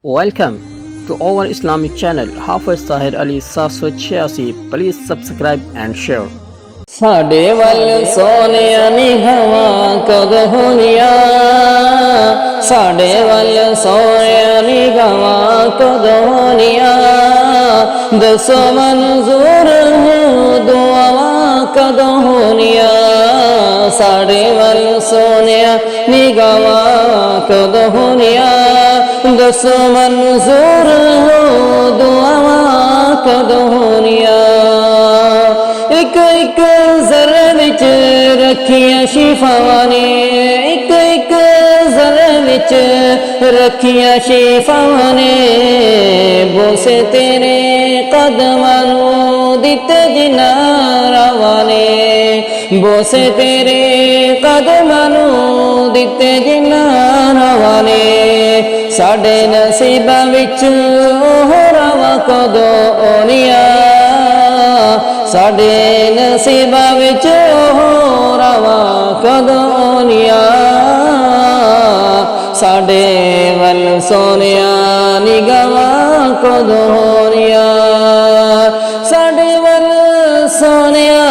Welcome to our Islamic channel Hafiz Tahir Ali 786. Please subscribe and share. ਸਾਡੇ ਵੱਲ ਸੋਹਣਿਆ ਨਿਗਾਹਾਂ ਕਦ ਹੋਣੀਆਂ, ਸਾਡੇ ਵੱਲ ਸੋਹਣਿਆ ਨਿਗਾਹਾਂ ਕਦ ਹੋਣੀਆਂ, ਦੱਸੋ ਮਨਜ਼ੂਰ ਹੋ ਦੁਆਵਾਂ ਕਦ ਹੋਣੀਆਂ, ਸਾਡੇ ਵੱਲ ਸੋਹਣਿਆ ਨਿਗਾਹਾਂ ਕਦ ਹੋਣੀਆਂ, ਦੱਸੋ ਮਨਜ਼ੂਰ ਹੋ ਦੁਆਵਾਂ ਕਦ ਹੋਣੀਆਂ। ਇੱਕ ਇੱਕ ਜ਼ਰੇ ਵਿੱਚ ਰੱਖੀਆਂ ਸ਼ਿਫਾਵਾਂ ਨੇ, ਇੱਕ ਇੱਕ ਜ਼ਰੇ ਵਿੱਚ ਰੱਖੀਆਂ ਸ਼ਿਫਾਵਾਂ ਨੇ, ਬੋਸੇ ਤੇਰੇ ਕਦਮਾਂ ਨੂੰ ਦਿੱਤੇ ਜਿਨ੍ਹਾਂ ਰਾਵਾਂ ਨੇ, ਬੋਸੇ ਤੇਰੇ ਕਦਮਾਂ ਨੂੰ ਦਿੱਤੇ ਜਿਨ੍ਹਾਂ ਰਾਵਾਂ ਨੇ, ਸਾਡੇ ਨਸੀਬਾਂ ਵਿੱਚ ਉਹ ਰਾਵਾਂ ਕਦੋਂ ਆਉਣੀਆਂ, ਸਾਡੇ ਨਸੀਬਾਂ ਵਿੱਚ ਉਹ ਰਾਵਾਂ ਕਦੋਂ ਆਉਣੀਆਂ, ਸਾਡੇ ਵੱਲ ਸੋਹਣਿਆ ਨਿਗਾਹਾਂ ਕਦੋਂ ਹੋਣੀਆਂ, ਸਾਡੇ ਵੱਲ ਸੋਹਣਿਆ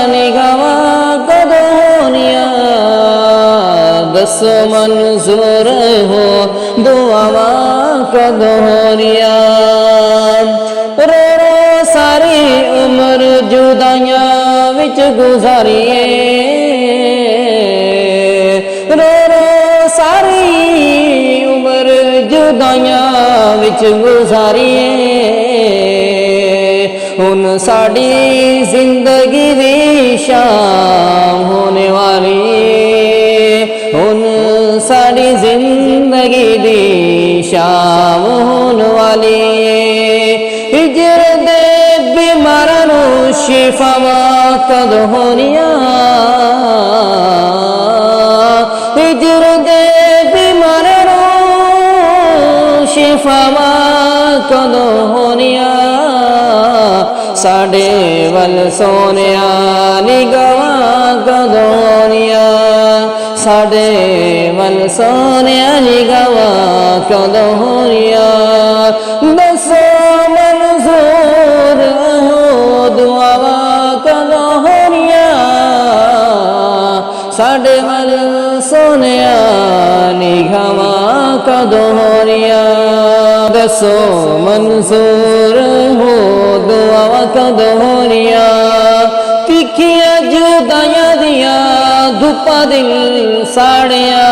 ਨਿਗਾਹਾਂ ਕਦੋਂ ਹੋਣੀਆਂ, ਦੱਸੋ ਮਨਜ਼ੂਰ ਹੋ ਦੁਆਵਾਂ ਕਦੋਂ ਹੋਣੀਆਂ। ਸਾਰੀ ਉਮਰ ਜੁਦਾਈਆਂ ਵਿੱਚ ਗੁਜ਼ਾਰੀਏ, ਰੋ ਰੋ ਸਾਰੀ ਉਮਰ ਜੁਦਾਈਆਂ ਵਿੱਚ ਗੁਜ਼ਾਰੀਏ, ਹੁਣ ਸਾਡੀ ਜ਼ਿੰਦਗੀ ਦੀ ਸ਼ਾਮ ਹੋਣੇ ਵਾਲੀ, ਹੁਣ ਸਾਡੀ ਜ਼ਿੰਦਗੀ ਦੀ ਸ਼ਾਮ ਹੋਣ ਵਾਲੀ, ਹਿਜਰ ਦੇ ਬਿਮਾਰਾਂ ਨੂੰ ਸ਼ਿਫਾਵਾਂ ਕਦ ਹੋਣੀਆਂ, ਹਿਜਰ ਦੇ ਬਿਮਾਰਾਂ ਨੂੰ ਸ਼ਿਫਾਵਾਂ ਕਦ ਹੋਣੀਆਂ, ਸਾਡੇ ਵੱਲ ਸੋਹਣਿਆ ਨਿਗਾਹਾਂ ਕਦ ਹੋਣੀਆਂ, ਸਾਡੇ ਵੱਲ ਸੋਹਣਿਆ ਨਿਗਾਹਾਂ ਕਦ ਹੋਣੀਆਂ, ਦੱਸੋ ਮਨਜ਼ੂਰ ਹੋ ਦੁਆਵਾਂ ਕਦ ਹੋਣੀਆਂ, ਸਾਡੇ ਵੱਲ ਸੋਹਣਿਆ ਨਿਗਾਹਾਂ ਕਦ ਹੋਣੀਆਂ, ਦੱਸੋ ਮਨਜ਼ੂਰ ਹੋ ਦੁਆਵਾਂ ਕਦ ਹੋਣੀਆਂ, ਤਿੱਖੀਆਂ ਜੁਦਾਈਆਂ ਦੀਆਂ ਧੁੱਪਾਂ ਦਿਲ ਸਾੜਿਆ,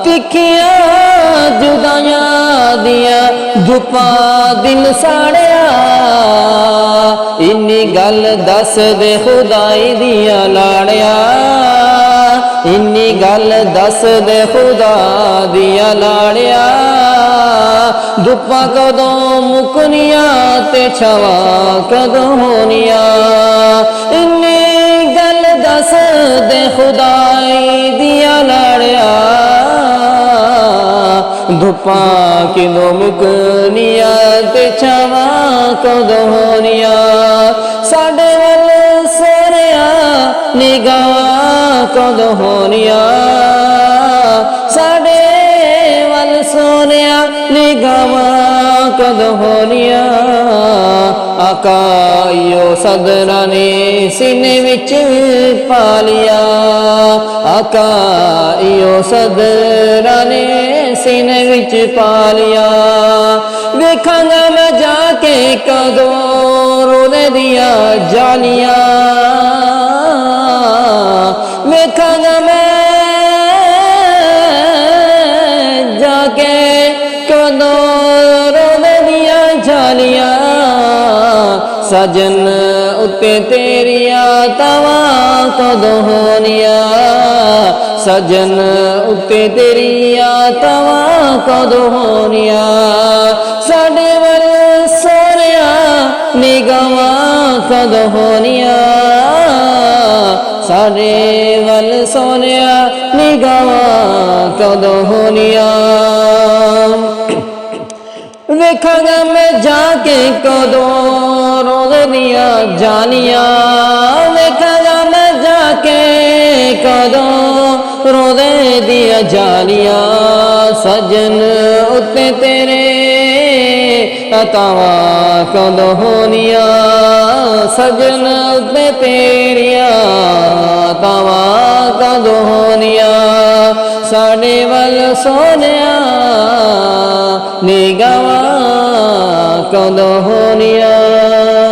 ਤਿੱਖੀਆਂ ਜੁਦਾਈਆਂ ਦੀਆਂ ਧੁੱਪਾਂ ਦਿਲ ਸਾੜਿਆ, ਇੰਨੀ ਗੱਲ ਦੱਸ ਦੇ ਖੁਦਾਈ ਦੀਆਂ ਲਾੜਿਆ, ਇੰਨੀ ਗੱਲ ਦੱਸ ਦੇ ਖੁਦਾ ਦੀਆਂ ਲਾੜਿਆ, ਧੁੱਪਾਂ ਕਦੋਂ ਮੁੱਕਣੀਆਂ ਤੇ ਛਾਵਾਂ ਕਦੋਂ ਹੋਣੀਆਂ, ਇੰਨੀ ਗੱਲ ਦੱਸ ਦੇ ਖੁਦਾਈ ਦੀਆਂ ਲਾੜਿਆ, ਧੁੱਪਾਂ ਕਿਦੋਂ ਮੁੱਕਣੀਆਂ ਤੇ ਛਾਵਾਂ ਕਦੋਂ ਹੋਣੀਆਂ, ਸਾਡੇ ਵੱਲ ਸੋਹਣਿਆ ਨਿਗਾਹਾਂ ਕਦ ਹੋਣੀਆਂ, ਸਾਡੇ ਵੱਲ ਸੋਹਣਿਆ ਨਿਗਾਹਾਂ ਕਦ ਹੋਣੀਆਂ, ਆਕਾ ਯੋ ਸਦਰਾ ਨੇ ਸੀਨੇ ਵਿੱਚ ਪਾ ਲਿਆ, ਆਕਾ ਯੋ ਸਦਰਾ ਨੇ ਸੀਨੇ ਵਿੱਚ ਪਾ ਲਿਆ, ਵੇਖਾਂਗਾ ਮੈਂ ਜਾ ਕੇ ਕਦੋਂ ਰੋਲੇ ਦੀਆਂ ਜਾਲੀਆਂ, ਵੇਖਾਂਗਾ ਮੈਂ ਜਾ ਕੇ ਕਦੋਂ ਰੋਲੇ ਦੀਆਂ ਜਾਲੀਆਂ, ਸਜਨ ਉੱਤੇ ਤੇਰੀਆਂ ਤਾਵਾਂ ਕਦੋਂ ਹੋਣੀਆਂ, ਸਜਨ ਉੱਤੇ ਤੇਰੀਆਂ ਤਾਵਾਂ ਕਦੋਂ ਹੋਣੀਆਂ, ਸਾਡੇ ਵੱਲ ਸੋਹਣਿਆ ਨਿਗਾਹਾਂ ਕਦ ਹੋਣੀਆਂ, ਸਾਡੇ ਵੱਲ ਸੋਹਣਿਆ ਨਿਗਾਹਾਂ ਕਦ ਹੋਣੀਆਂ, ਵੇਖਾਂਗਾ ਮੈਂ ਜਾ ਕੇ ਕਦੋਂ ਰੋਲੇ ਦੀਆਂ ਜਾਲੀਆਂ, ਵੇਖਾਂਗਾ ਮੈਂ ਜਾ ਕੇ ਕਦੋਂ ਰੋਜ਼ੇ ਦੀਆਂ ਜਾਲੀਆਂ ਸਜਣ ਉੱਤੇ ਤੇਰੇ ਅਤਾਵਾਂ ਕਦੋਂ ਹੋਣੀਆਂ ਸਜਣ ਉੱਤੇ ਤੇਰੀਆਂ ਅਤਾਵਾਂ ਕਦੋਂ ਹੋਣੀਆਂ ਸਾਡੇ ਵੱਲ ਸੋਹਣਿਆ ਨਿਗਾਹਾਂ ਕਦੋਂ ਹੋਣੀਆਂ